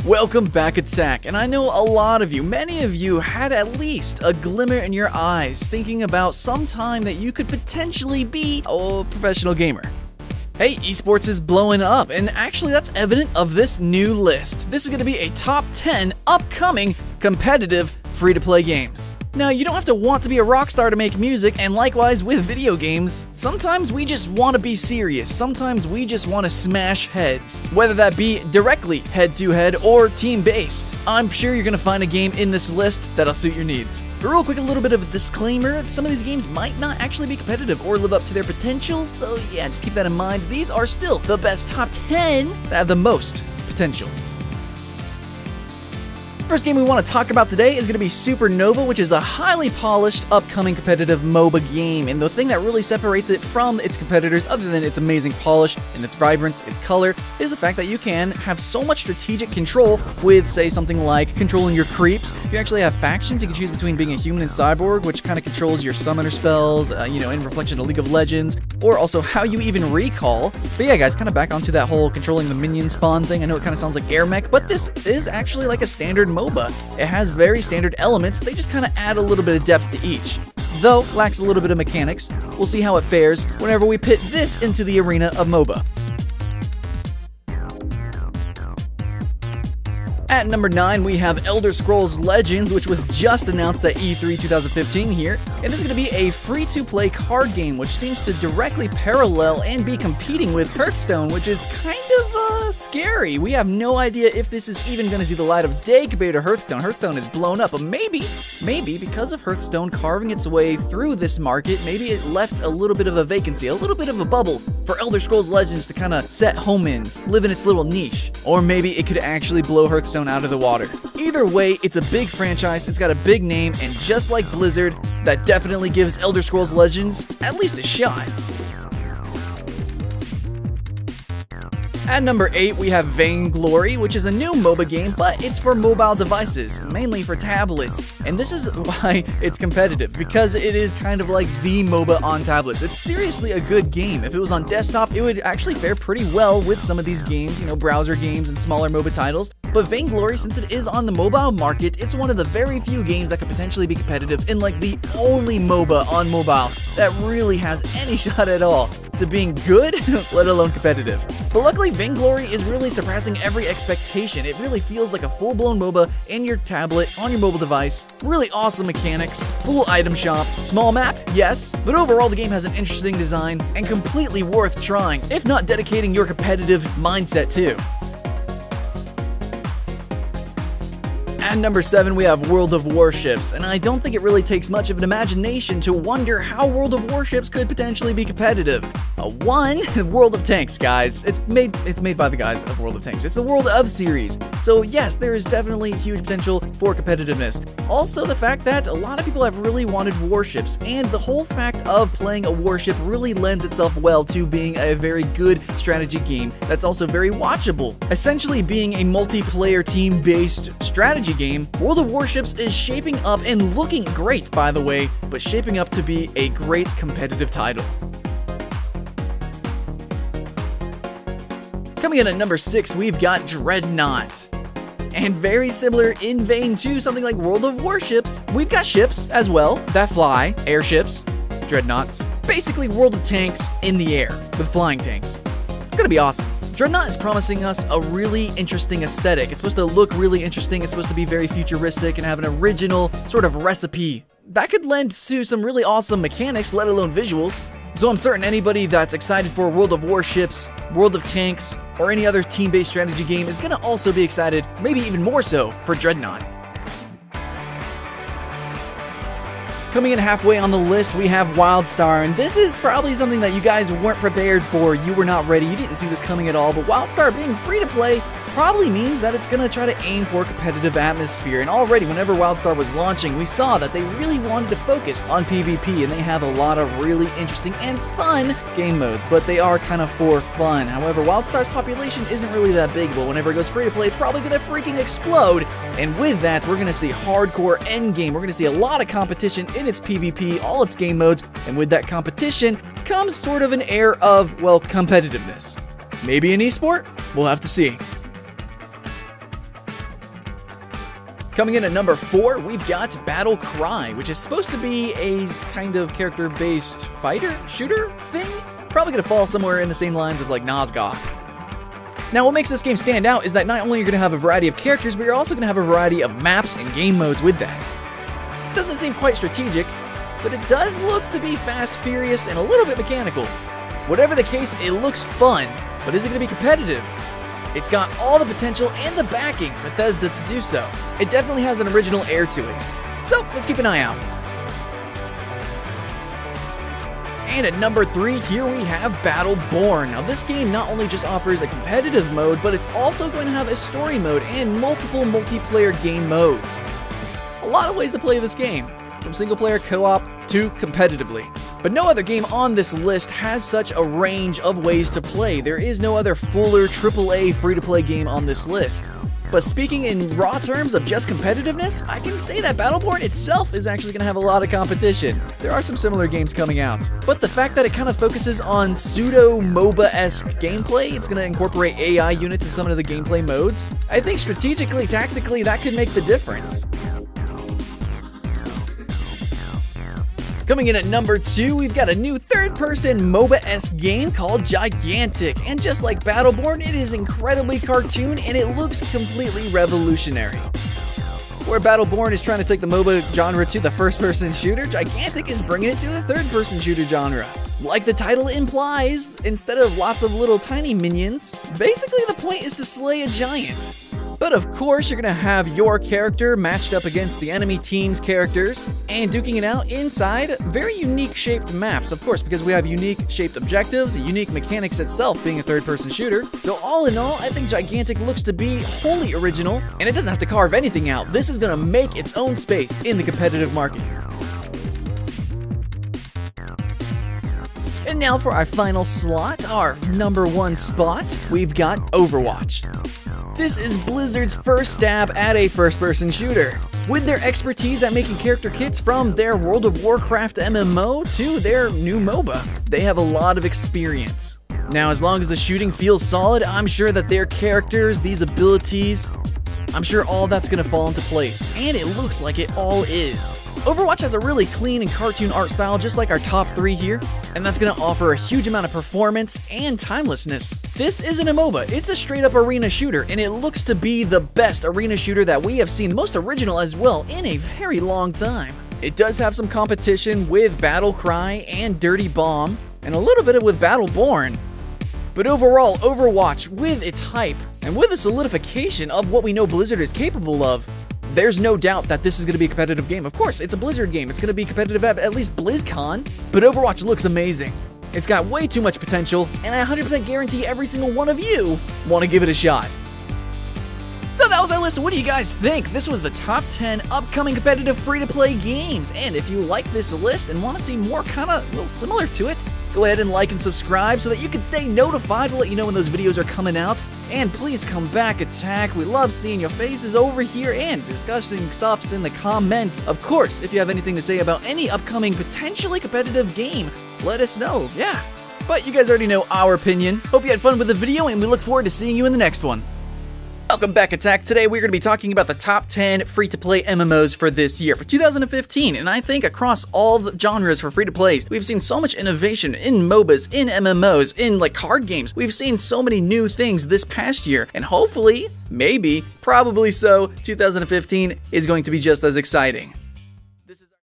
Welcome back at SAC, and I know a lot of you, many of you, had at least a glimmer in your eyes thinking about some time that you could potentially be a professional gamer. Hey, eSports is blowing up, and actually that's evident of this new list. This is going to be a top 10 upcoming competitive free-to-play games. Now, you don't have to want to be a rock star to make music, and likewise with video games, sometimes we just want to be serious. Sometimes we just want to smash heads, whether that be directly head-to-head or team-based. I'm sure you're going to find a game in this list that'll suit your needs. But real quick, a little bit of a disclaimer, some of these games might not actually be competitive or live up to their potential, so yeah, just keep that in mind. These are still the best top 10 that have the most potential. First game we want to talk about today is going to be SUPERNOVA, which is a highly polished, upcoming competitive MOBA game. And the thing that really separates it from its competitors, other than its amazing polish and its vibrance, its color, is the fact that you can have so much strategic control with, say, something like controlling your creeps. You actually have factions. You can choose between being a human and cyborg, which kind of controls your summoner spells, in reflection of League of Legends, or also how you even recall. But yeah, guys, kind of back onto that whole controlling the minion spawn thing. I know it kind of sounds like air mech, but this is actually like a standard MOBA. It has very standard elements, they just kind of add a little bit of depth to each. Though, lacks a little bit of mechanics. We'll see how it fares whenever we pit this into the arena of MOBA. At number 9, we have Elder Scrolls Legends, which was just announced at E3 2015 here, and this is going to be a free-to-play card game, which seems to directly parallel and be competing with Hearthstone, which is kind of scary. We have no idea if this is even going to see the light of day compared to Hearthstone. Hearthstone is blown up, but maybe because of Hearthstone carving its way through this market, maybe it left a little bit of a vacancy, a little bit of a bubble for Elder Scrolls Legends to kind of set home in, live in its little niche. Or maybe it could actually blow Hearthstone out of the water. Either way, it's a big franchise, it's got a big name, and just like Blizzard, that definitely gives Elder Scrolls Legends at least a shot. At number 8, we have VAINGLORY, which is a new MOBA game, but it's for mobile devices, mainly for tablets. And this is why it's competitive, because it is kind of like the MOBA on tablets. It's seriously a good game. If it was on desktop, it would actually fare pretty well with some of these games, browser games and smaller MOBA titles. But VAINGLORY, since it is on the mobile market, it's one of the very few games that could potentially be competitive, and like the only MOBA on mobile that really has any shot at all to being good, let alone competitive. But luckily, VAINGLORY is really surpassing every expectation. It really feels like a full-blown MOBA in your tablet, on your mobile device. Really awesome mechanics, full item shop, small map, yes, but overall the game has an interesting design and completely worth trying, if not dedicating your competitive mindset to. At number 7, we have World of Warships, and I don't think it really takes much of an imagination to wonder how World of Warships could potentially be competitive. World of Tanks, guys. It's made by the guys of World of Tanks. It's the World of series. So yes, there is definitely huge potential for competitiveness. Also, the fact that a lot of people have really wanted warships, and the whole fact of playing a warship really lends itself well to being a very good strategy game that's also very watchable. Essentially being a multiplayer team-based strategy game, World of Warships is shaping up and looking great, by the way, but shaping up to be a great competitive title. Coming in at number 6, we've got DREADNOUGHT. And very similar in vein to something like World of Warships, we've got ships as well that fly, airships, dreadnoughts. Basically World of Tanks in the air with flying tanks. It's gonna be awesome. DREADNOUGHT is promising us a really interesting aesthetic. It's supposed to look really interesting, it's supposed to be very futuristic and have an original sort of recipe. That could lend to some really awesome mechanics, let alone visuals. So I'm certain anybody that's excited for World of Warships, World of Tanks, or any other team-based strategy game is gonna also be excited, maybe even more so, for DREADNOUGHT. Coming in halfway on the list, we have WILDSTAR, and this is probably something that you guys weren't prepared for. You were not ready, you didn't see this coming at all, but WILDSTAR being free to play probably means that it's going to try to aim for a competitive atmosphere. And already, whenever WILDSTAR was launching, we saw that they really wanted to focus on PvP, and they have a lot of really interesting and fun game modes, but they are kind of for fun. However, WILDSTAR's population isn't really that big, but whenever it goes free to play, it's probably going to freaking explode. And with that, we're going to see hardcore endgame. We're going to see a lot of competition in its PvP, all its game modes, and with that competition comes sort of an air of, well, competitiveness. Maybe an esport? We'll have to see. Coming in at number 4, we've got BATTLECRY, which is supposed to be a kind of character-based fighter, shooter thing? Probably gonna fall somewhere in the same lines of like Nosgoth. Now, what makes this game stand out is that not only are you gonna have a variety of characters, but you're also gonna have a variety of maps and game modes with that. It doesn't seem quite strategic, but it does look to be fast, furious, and a little bit mechanical. Whatever the case, it looks fun, but is it gonna be competitive? It's got all the potential and the backing Bethesda to do so. It definitely has an original air to it. So, let's keep an eye out. And at number 3, here we have BATTLEBORN. Now, this game not only just offers a competitive mode, but it's also going to have a story mode and multiple multiplayer game modes. A lot of ways to play this game, from single player, co-op, to competitively. But no other game on this list has such a range of ways to play. There is no other fuller AAA free-to-play game on this list. But speaking in raw terms of just competitiveness, I can say that BATTLEBORN itself is actually going to have a lot of competition. There are some similar games coming out. But the fact that it kind of focuses on pseudo-MOBA-esque gameplay, it's going to incorporate AI units in some of the gameplay modes, I think strategically, tactically, that could make the difference. Coming in at number 2, we've got a new third-person MOBA-esque game called Gigantic. And just like BATTLEBORN, it is incredibly cartoon and it looks completely revolutionary. Where BATTLEBORN is trying to take the MOBA genre to the first-person shooter, Gigantic is bringing it to the third-person shooter genre. Like the title implies, instead of lots of little tiny minions, basically the point is to slay a giant. But of course, you're going to have your character matched up against the enemy team's characters and duking it out inside very unique shaped maps, of course, because we have unique shaped objectives, unique mechanics itself being a third-person shooter. So all in all, I think Gigantic looks to be wholly original, and it doesn't have to carve anything out. This is going to make its own space in the competitive market. And now for our final slot, our number 1 spot, we've got Overwatch. This is Blizzard's first stab at a first-person shooter. With their expertise at making character kits from their World of Warcraft MMO to their new MOBA, they have a lot of experience. Now, as long as the shooting feels solid, I'm sure that their characters, these abilities, I'm sure all that's gonna fall into place, and it looks like it all is. Overwatch has a really clean and cartoon art style, just like our top 3 here, and that's gonna offer a huge amount of performance and timelessness. This isn't a MOBA, it's a straight-up arena shooter, and it looks to be the best arena shooter that we have seen, the most original as well, in a very long time. It does have some competition with BATTLECRY and Dirty Bomb, and a little bit with BATTLEBORN. But overall, Overwatch, with its hype, and with the solidification of what we know Blizzard is capable of, there's no doubt that this is going to be a competitive game. Of course, it's a Blizzard game. It's going to be competitive at least BlizzCon, but Overwatch looks amazing. It's got way too much potential, and I 100% guarantee every single one of you want to give it a shot. So that was our list. What do you guys think? This was the top 10 upcoming competitive free-to-play games. And if you like this list and want to see more kind of similar to it, go ahead and like and subscribe so that you can stay notified. We'll let you know when those videos are coming out. And please come back, Attack. We love seeing your faces over here and discussing stuffs in the comments. Of course, if you have anything to say about any upcoming potentially competitive game, let us know. Yeah. But you guys already know our opinion. Hope you had fun with the video, and we look forward to seeing you in the next one. Welcome back, Attack. Today we're going to be talking about the top 10 free-to-play MMOs for this year, for 2015, and I think across all the genres for free-to-plays, we've seen so much innovation in MOBAs, in MMOs, in like card games. We've seen so many new things this past year, and hopefully, maybe, probably so, 2015 is going to be just as exciting.